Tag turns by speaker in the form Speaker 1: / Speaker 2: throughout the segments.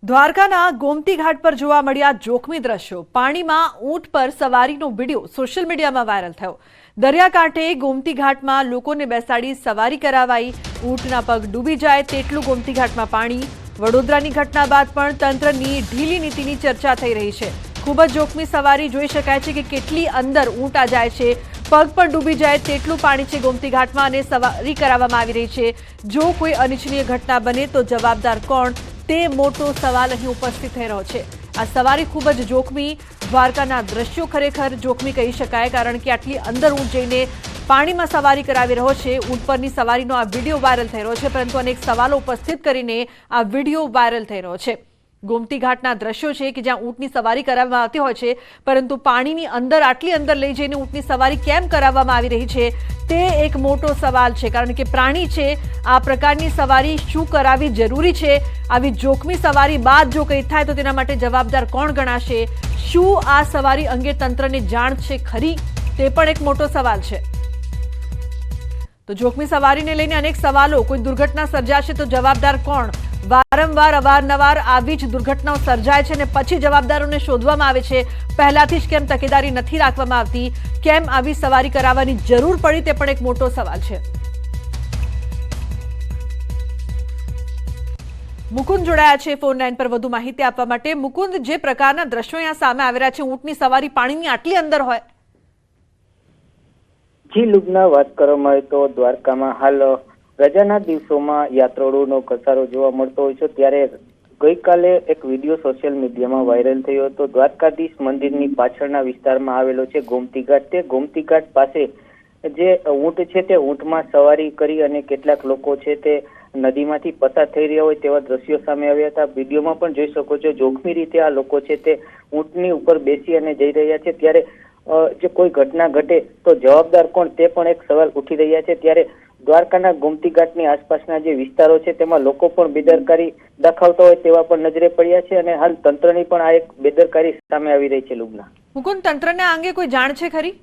Speaker 1: દ્વારકાના ગોમતી ઘાટ પર જોવા મળ્યા જોખમી દ્રશ્યો। પાણીમાં ઊંટ પર સવારીનો વિડીયો સોશિયલ મીડિયામાં વાયરલ થયો। દરિયાકાંઠે ગોમતી ઘાટમાં લોકોને બેસાડી સવારી કરાવાઈ। ઊંટના પગ ડૂબી જાય તેટલું ગોમતી ઘાટમાં પાણી। વડોદરાની ઘટના બાદ પણ તંત્રની ઢીલી નીતિની ચર્ચા થઈ રહી છે। ખૂબ જ જોખમી સવારી જોઈ શકાય છે કે કેટલી અંદર ઊંટ આ જાય છે। પગ પણ ડૂબી જાય તેટલું પાણી છે ગોમતી ઘાટમાં અને સવારી કરાવવામાં આવી રહી છે। જો કોઈ અનિચ્છનીય ઘટના બને તો જવાબદાર કોણ તે મોટો સવાલ અહીં ઉપસ્થિત થઈ રહ્યો છે। આ સવારી ખૂબ જ જોખમી। દ્વારકાના દ્રશ્યો ખરેખર જોખમી કહી શકાય કારણ કે આટલી અંદર ઊંટ જઈને પાણીમાં સવારી કરાવી રહ્યો છે। ઊંટ પરની સવારીનો આ વિડીયો વાયરલ થઈ રહ્યો છે પરંતુ અનેક સવાલો ઉપસ્થિત કરીને આ વિડીયો વાયરલ થઈ રહ્યો છે। ગોમતી ઘાટના દ્રશ્યો છે કે જ્યાં ઊંટની સવારી કરાવવામાં આવતી હોય છે પરંતુ પાણીની અંદર આટલી અંદર લઈ જઈને ઊંટની સવારી કેમ કરાવવામાં આવી રહી છે તે એક મોટો સવાલ છે કારણ કે પ્રાણી છે આ પ્રકારની સવારી શું કરાવવી જરૂરી છે। આવી જોખમી સવારી બાદ જો કંઈ થાય તો તેના માટે જવાબદાર કોણ ગણાશે? શું આ સવારી અંગે તંત્રને જાણ છે ખરી? તે પણ એક મોટો સવાલ છે। તો જોખમી સવારીને લઈને અનેક સવાલો। કોઈ દુર્ઘટના સર્જાશે તો જવાબદાર કોણ? વારંવાર અવારનવાર આવી જ દુર્ઘટનાઓ સર્જાય છે અને પછી જવાબદારોને શોધવામાં આવે છે। પહેલાથી જ કેમ તકેદારી નથી રાખવામાં આવતી? કેમ આવી સવારી કરાવવાની જરૂર પડી તે પણ એક મોટો સવાલ છે। મુકુંદ જોડાયા છે ફોન લાઈન પર વધુ માહિતી આપવા માટે। મુકુંદ, જે પ્રકારના દ્રશ્યો અહીંયા સામે આવી રહ્યા છે, ઊંટની સવારી પાણીની આટલી અંદર હોય।
Speaker 2: જી લુબના વાત કરવામાં આવે તો દ્વારકામાં હાલ રજાના દિવસોમાં યાત્રાળુઓનો ઘસારો જોવા મળતો હોય છે ત્યારે ગઈકાલે એક વિડીયો સોશિયલ મીડિયામાં વાયરલ થયો હતો। દ્વારકાધીશ મંદિરની પાછળના વિસ્તારમાં આવેલો છે ગોમતી ઘાટ। તે ગોમતી ઘાટ પાસે જે ઊંટ છે તે ઊંટમાં સવારી કરી અને કેટલાક લોકો છે તે નદીમાંથી પસાર થઈ રહ્યા હોય તેવા દ્રશ્યો સામે આવ્યા હતા। વિડીયોમાં પણ જોઈ શકો છો જોખમી રીતે આ લોકો છે તે ઊંટની ઉપર બેસી અને જઈ રહ્યા છે ત્યારે જો કોઈ ઘટના ઘટે તો જવાબદાર કોણ તે પણ એક સવાલ ઉઠી રહ્યા છે। ત્યારે દ્વારકાના ગોમતી ઘાટની આસપાસના જે વિસ્તારો છે તેમાં લોકો પણ બેદરકારી દાખવતા હોય તેવા પણ નજરે પડ્યા છે અને હાલ તંત્રની પણ આ એક બેદરકારી સામે આવી રહી છે। લુબના
Speaker 1: મુકુંદ, તંત્રને આ અંગે કોઈ જાણ છે ખરી?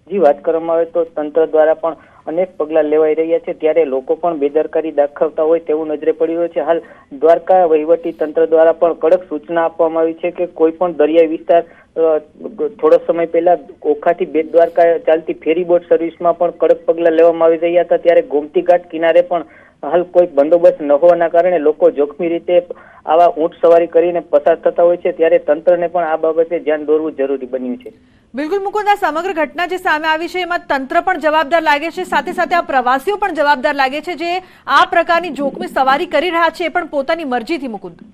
Speaker 2: જી વાત કરવામાં આવે તો તંત્ર દ્વારા પણ અનેક પગલા લેવાઈ રહ્યા છે ત્યારે લોકો પણ બેદરકારી દાખવતા હોય તેવું નજરે પડી રહ્યું છે। હાલ દ્વારકા વહીવટી તંત્ર દ્વારા પણ કડક સૂચના આપવામાં આવી છે કે કોઈ પણ દરિયાઈ વિસ્તાર થોડો સમય પહેલા ઓખાથી બેટ દ્વારકા ચાલતી ફેરી બોટ સર્વિસમાં પણ કડક પગલા લેવામાં આવી રહ્યા હતા ત્યારે ગોમતી ઘાટ કિનારે પણ હાલ કોઈ બંદોબસ્ત ન હોવાના કારણે લોકો જોખમી રીતે આવા ઊંટ સવારી કરીને પસાર થતા હોય છે ત્યારે તંત્રને પણ આ બાબતે ધ્યાન દોરવું જરૂરી બન્યું છે।
Speaker 1: બિલકુલ મુકુંદ, આ સમગ્ર ઘટના જે સામે આવી છે એમાં તંત્ર પણ જવાબદાર લાગે છે, સાથે સાથે આ પ્રવાસીઓ પણ જવાબદાર લાગે છે જે આ પ્રકારની જોખમી સવારી કરી રહ્યા છે એ પણ પોતાની મરજીથી। મુકુંદ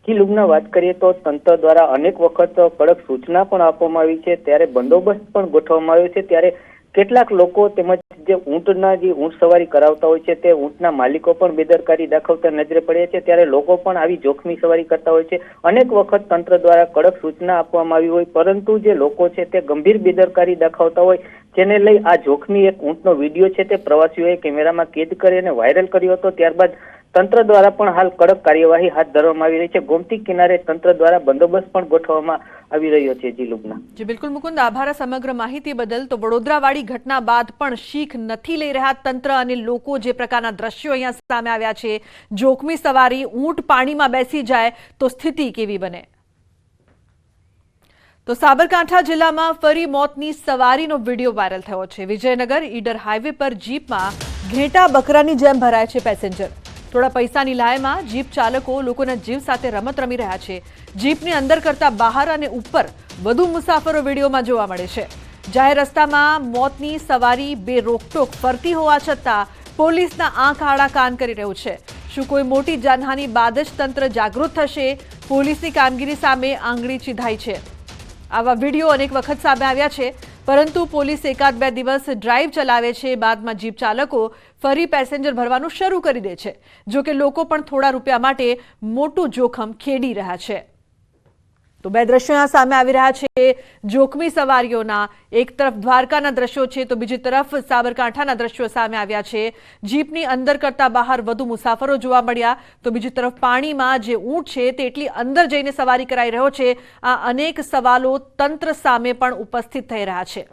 Speaker 2: જી લુબના વાત કરીએ તો તંત્ર દ્વારા અનેક વખત કડક સૂચના પણ આપવામાં આવી છે ત્યારે બંદોબસ્ત પણ ગોઠવવામાં આવ્યો છે ત્યારે કેટલાક લોકો તેમજ જે ઊંટ સવારી કરાવતા હોય છે તે ઊંટના માલિકો પણ બેદરકારી દાખવતા નજરે પડ્યા છે ત્યારે લોકો પણ આવી જોખમી સવારી કરતા હોય છે। અનેક વખત તંત્ર દ્વારા કડક સૂચના આપવામાં આવી હોય પરંતુ જે લોકો છે તે ગંભીર બેદરકારી દાખવતા હોય જેને લઈ આ જોખમી એક ઊંટનો વિડીયો છે તે પ્રવાસીઓએ કેમેરામાં કેદ કરી અને વાયરલ કર્યો હતો। ત્યારબાદ તંત્ર દ્વારા પણ હાલ કડક કાર્યવાહી હાથ ધરવામાં આવી રહી છે। ગોમતી કિનારે તંત્ર દ્વારા બંદોબસ્ત પણ ગોઠવવામાં આવી રહ્યો છે। જી લુબના
Speaker 1: જી બિલકુલ મુકુંદ, આભાર સમગ્ર માહિતી બદલ। તો વડોદરાવાળી ઘટના બાદ પણ શીખ નથી લઈ રહ્યા તંત્ર અને લોકો। જે પ્રકારના દ્રશ્યો અહીંયા સામે આવ્યા છે, જોખમી સવારી, ઊંટ પાણીમાં બેસી જાય તો સ્થિતિ કેવી બને? તો સાબરકાંઠા જિલ્લામાં ફરી મોતની સવારીનો વિડીયો વાયરલ થયો છે। વિજયનગર ઈડર હાઈવે પર જીપમાં ઘેટા બકરાની જેમ ભરાય છે પેસેન્જર। થોડા પૈસાની લાયમાં જીપ ચાલકો લોકોના જીવ સાથે રમત રમી રહ્યા છે। જીપની અંદર કરતા બહાર અને ઉપર વધુ મુસાફરો વિડીયોમાં જોવા મળે છે। જાહેર રસ્તામાં મોતની સવારી બે રોકટોક ફરતી હોવા છતાં પોલીસના આંખ આડા કાન કરી રહ્યું છે। શું કોઈ મોટી જાનહાની બાદ જ તંત્ર જાગૃત થશે? પોલીસની કામગીરી સામે આંગળી ચીધાઈ છે। આવા વિડીયો અનેક વખત સામે આવ્યા છે પરંતુ પોલીસ એકાદ બે દિવસ ડ્રાઈવ ચલાવે છે, બાદમાં જીપ ચાલકો ફરી પેસેન્જર ભરવાનું શરૂ કરી દે છે। જો કે લોકો પણ થોડા રૂપિયા માટે મોટું જોખમ ખેડી રહ્યા છે। તો બે દ્રશ્યો અહીંયા સામે આવી રહ્યા છે જોખમી સવારીઓના। એક તરફ દ્વારકાના દ્રશ્યો છે તો બીજી તરફ સાબરકાંઠાના દ્રશ્યો સામે આવ્યા છે। જીપની અંદર કરતા બહાર વધુ મુસાફરો જોવા મળ્યા તો બીજી તરફ પાણીમાં જે ઊંટ છે તે એટલી અંદર જઈને સવારી કરાઈ રહ્યો છે। આ અનેક સવાલો તંત્ર સામે પણ ઉપસ્થિત થઈ રહ્યા છે।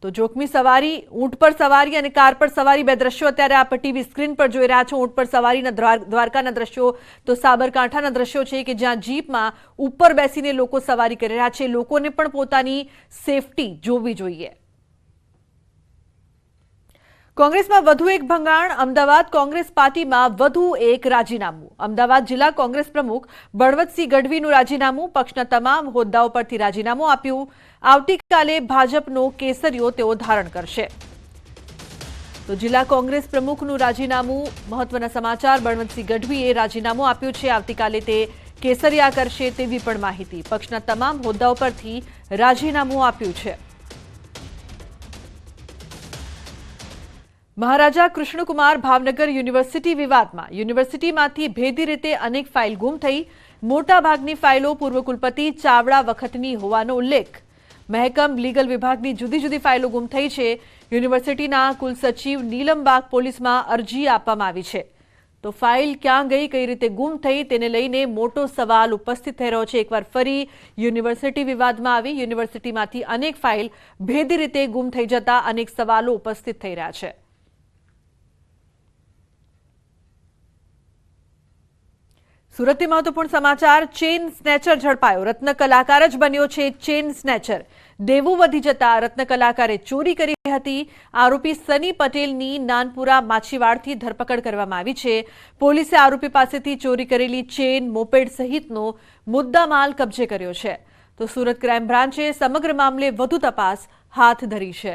Speaker 1: તો જોખમી સવારી, ઊંટ પર સવારી અને કાર પર સવારી, બે દ્રશ્યો અત્યારે આપ ટીવી સ્ક્રીન પર જોઈ રહ્યા છો. ઊંટ પર સવારીના દ્વારકાના દ્રશ્યો તો સાબરકાંઠાના દ્રશ્યો છે કે જ્યાં જીપમાં ઉપર બેસીને લોકો સવારી કરી રહ્યા છે. લોકોને પણ પોતાની સેફટી જોવી જોઈએ. કોંગ્રેસમાં વધુ એક ભંગાણ, અમદાવાદ કોંગ્રેસ પાર્ટીમાં વધુ એક રાજીનામું. અમદાવાદ જિલ્લા કોંગ્રેસ પ્રમુખ બળવંતસિંહ ગઢવીનું રાજીનામું, પક્ષના તમામ હોદ્દાઓ પરથી રાજીનામું આપ્યું. આવતીકાલે ભાજપનો કેસરીઓ તેઓ ધારણ કરશે. તો જિલ્લા કોંગ્રેસ પ્રમુખનું રાજીનામું, મહત્વના સમાચાર, બળવંતસિંહ ગઢવીએ રાજીનામું આપ્યું છે. આવતીકાલે તે કેસરિયા કરશે તેવી પણ માહિતી. પક્ષના તમામ હોદ્દાઓ પરથી રાજીનામું આપ્યું છે. મહારાજા કૃષ્ણકુમાર ભાવનગર યુનિવર્સિટી વિવાદમાં. યુનિવર્સિટીમાંથી ભેદી રીતે અનેક ફાઇલ ગુમ થઈ. મોટાભાગની ફાઇલો પૂર્વ કુલપતિ ચાવડા વખતની હોવાનો ઉલ્લેખ. મહેકમ લીગલ વિભાગની જુદી જુદી ફાઇલો ગુમ થઈ છે. યુનિવર્સિટીના કુલસચિવ નીલમબાગ પોલીસમાં અરજી આપવામાં આવી છે. તો ફાઇલ ક્યાં ગઈ, કઈ રીતે ગુમ થઈ તેને લઈને મોટો સવાલ ઉપસ્થિત થઈ રહ્યો છે. એકવાર ફરી યુનિવર્સિટી વિવાદમાં આવી. યુનિવર્સિટીમાંથી અનેક ફાઇલ ભેદી રીતે ગુમ થઈ જતા અનેક સવાલો ઉપસ્થિત થઈ રહ્યા છે. સુરતથી મહત્વપૂર્ણ સમાચાર, ચેઇન સ્નેચર ઝડપાયો. રત્ન કલાકાર જ બન્યો છે ચેઇન સ્નેચર. દેવું વધી જતા રત્ન કલાકારે ચોરી કરી હતી. આરોપી સની પટેલની નાનપુરા માછીવાડથી ધરપકડ કરવામાં આવી છે. પોલીસે આરોપી પાસેથી ચોરી કરેલી ચેઇન, મોપેડ સહિતનો મુદ્દામાલ કબજે કર્યો છે. તો સુરત ક્રાઇમ બ્રાન્ચે સમગ્ર મામલે વધુ તપાસ હાથ ધરી છે.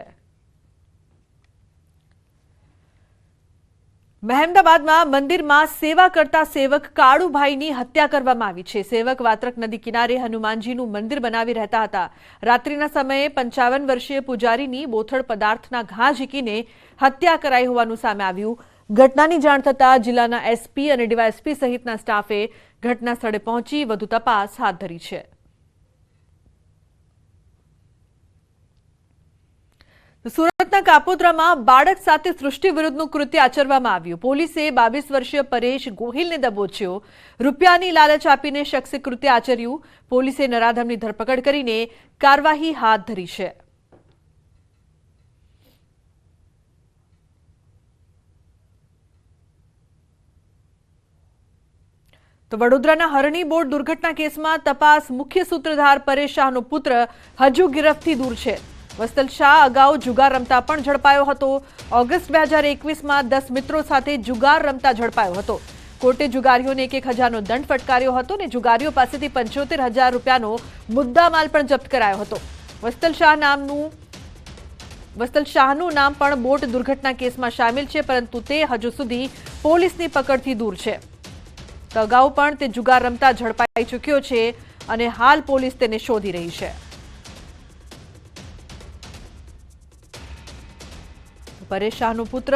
Speaker 1: મહેમદાબાદમાં મંદિરમાં સેવા કરતા સેવક કાળુભાઈની હત્યા કરવામાં આવી છે. સેવક વાત્રક નદી કિનારે હનુમાનજીનું મંદિર બનાવી રહેતા હતા. રાત્રિના સમયે 55 વર્ષીય પૂજારીની બોથડ પદાર્થના ઘા ઝીકીને હત્યા કરાઈ હોવાનું સામે આવ્યું. ઘટનાની જાણ થતાં જિલ્લાના એસપી અને ડીવાયએસપી સહિતના સ્ટાફે ઘટના સ્થળે પહોંચી વધુ તપાસ હાથ ધરી છે. સુરતના કાપોદ્રામાં બાળક સાથે સૃષ્ટિ વિરુદ્ધનું કૃત્ય આચરવામાં આવ્યું. પોલીસે 22 વર્ષીય પરેશ ગોહિલને દબોચ્યો. રૂપિયાની લાલચ આપીને શખ્સે કૃત્ય આચર્યું. પોલીસે નરાધમની ધરપકડ કરીને કાર્યવાહી હાથ ધરી છે. તો વડોદરાના હરણી બોટ દુર્ઘટના કેસમાં તપાસ, મુખ્ય સૂત્રધાર પરેશ શાહનો પુત્ર હજુ ગિરફથી દૂર છે. વત્સલ શાહ અગાઉ જુગાર રમતા પણ ઝડપાયો હતો. ઓગસ્ટ 2021માં 10 મિત્રો સાથે જુગાર રમતા ઝડપાયો હતો. કોર્ટે જુગારીઓને 1,000નો દંડ ફટકાર્યો હતો અને જુગારીઓ પાસેથી 75,000 રૂપિયાનો મુદ્દામાલ પણ જપ્ત કરાયો હતો. વત્સલ શાહનું નામ પણ બોટ દુર્ઘટના કેસમાં સામેલ છે, પરંતુ તે હજુ સુધી પોલીસની પકડથી દૂર છે. તો અગાઉ પણ તે જુગાર રમતા ઝડપાઈ ચૂક્યો છે અને હાલ પોલીસ તેને શોધી રહી છે. પરેશ શાહનો પુત્ર